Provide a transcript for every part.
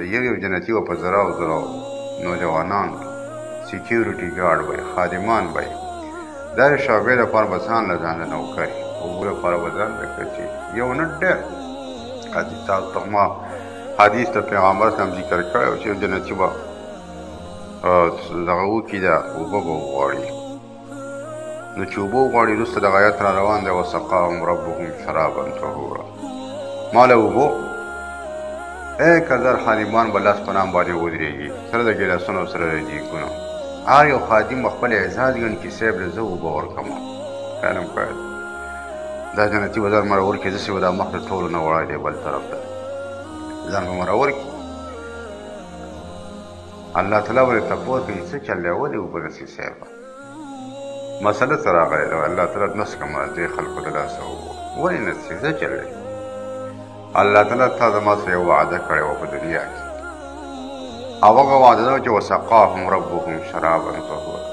یو جنتي و په زراو زراو نوجوانان سیکیورټي ګارډ وی خادمان وی دا د شعبې لپاره به ځان له ځان له نوکري اوبو لپاره به ځان له کچي یو نه ډېر تاسو ته ما حدیث د پیغمبر صاحب ذکر کړی چې جنتي به دغه وکړي دا اوبه به وغواړي نو چې اوبه وغواړي وروسته دغه آیت را روان دی وسقاهم ربهم شرابا طهورا ما له اوبو 1000 خادمان به لاس په نام باندې ودرېږي سره د ګیلاسونو سره د دیګونو هر یو خادم خپل اعزاز ګڼي چې صاحب له زه اوبه ورکوم خیال هم کوي دا جنتي به ځان مره ورکړي داسې به دا مخ د ټولو نه وړی دی بل طرف ته ځان به مره ورکړي الله تعالی ولې تپوس کوي څه چل دی ولې اوبه داسې صاحب مسله څه راغلی ده الله تعالی نس کومه دې خلکو د لاسه اوبه ولې نسي څه چل دی الله تعالی تا زما سره یو وعده کړې وه په دنیا کې او هغه وعده ده چې وسقاهم ربهم شرابا طهورا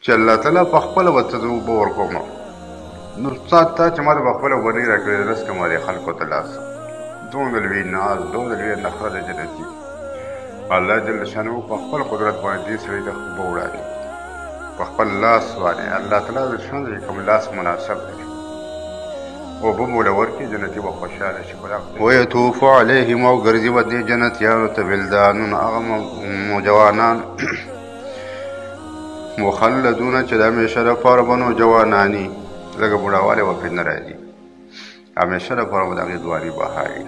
چې الله تعالی په خپله به ته زه اوبه ورکوم نو تا چې ما ته په خپله اوبه نه راکړې د رس کومه دې خلکو ته لاسه دومره لوی ناز دومره لویه نخره د جنتي الله جل شانه په خپل قدرت باندې دې سړي ته اوبه وړاندې په خپل لاس باندې الله تعالی د ژوند چې کوم لاس مناسب دی اوبه به له ورکړي جنتي به خوشحاله شي ویطوف علیهم او ګرځي به دې جنتیانو ته ولدانون هغه نوجوانان مخلدونه چې د همیشه لپاره به نوجواناني لکه بوډاوالی به پرې نه راځي همیشه لپاره به د هغې ځواني بهایي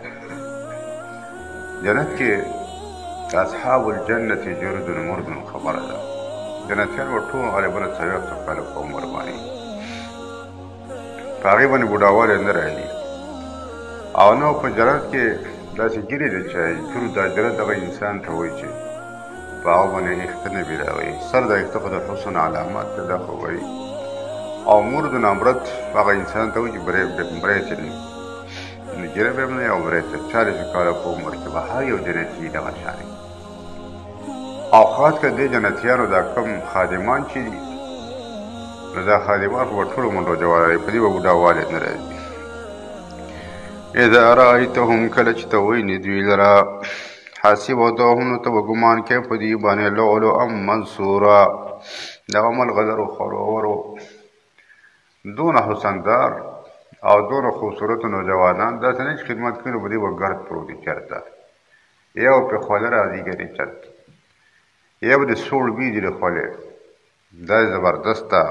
جنت کې اصحاب الجنة جرد مرد خبره ده جنتیان به ټول غالبا 40 کاله په عمر باندې په هغې باندې بوډاوالی نه راځي او نو په جنت کې داسې ګیرې دی چې ټول دا جنت دغه انسان ته وایي چې په هغه باندې ایښته نه بیراوي سر د ایښته خو د حسن علامات ته دا خو وایي او مرد نامرد هغه انسان ته وایي چې برېت نه نو ګیره به هم نه او برېت 40 کاله په عمر کې به هر یو جنتي دغه شان او خاص کر دې جنتیانو دا کم خادمان چې دي نو دا خادمان خو به ټولو منډو جوړوي په دې به بوډاوالی نه راځي اذا رأیتهم کله چې ته وینې دوی لره حسبتهم نو ته به ګمان کوې په دې باندې لؤلؤا منثورا دغه ملغلرو خروورو دونه حسندار او دونه خوبصورت نوجوانان داسې نه چې خدمت کوي نو په دې به ګرد پروت وي چېرته یو پې خوله راځي ګرې چېرته یا به د سوړ بي دي د خولې دا زبردسته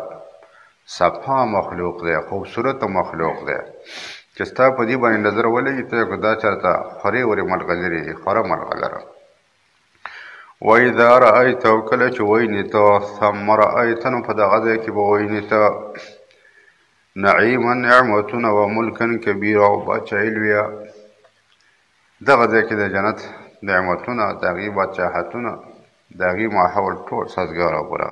صفا مخلوق دی خوبصورته مخلوق دی چې ستا په دې باندې نظر ولګي ته که دا چېرته خورې ورې ملغلرې دي خوره ملغلره وإذا رأیته کله چې وینې ته ثم رأیته نو په دغه ځای کې به وینې ته نعیما نعمتونه و ملکا کبیره او بادشاهي لویه دغه ځای کې د جنت نعمتونه د هغې بادشاهتونه د هغې ماحول ټول سازګاره غوره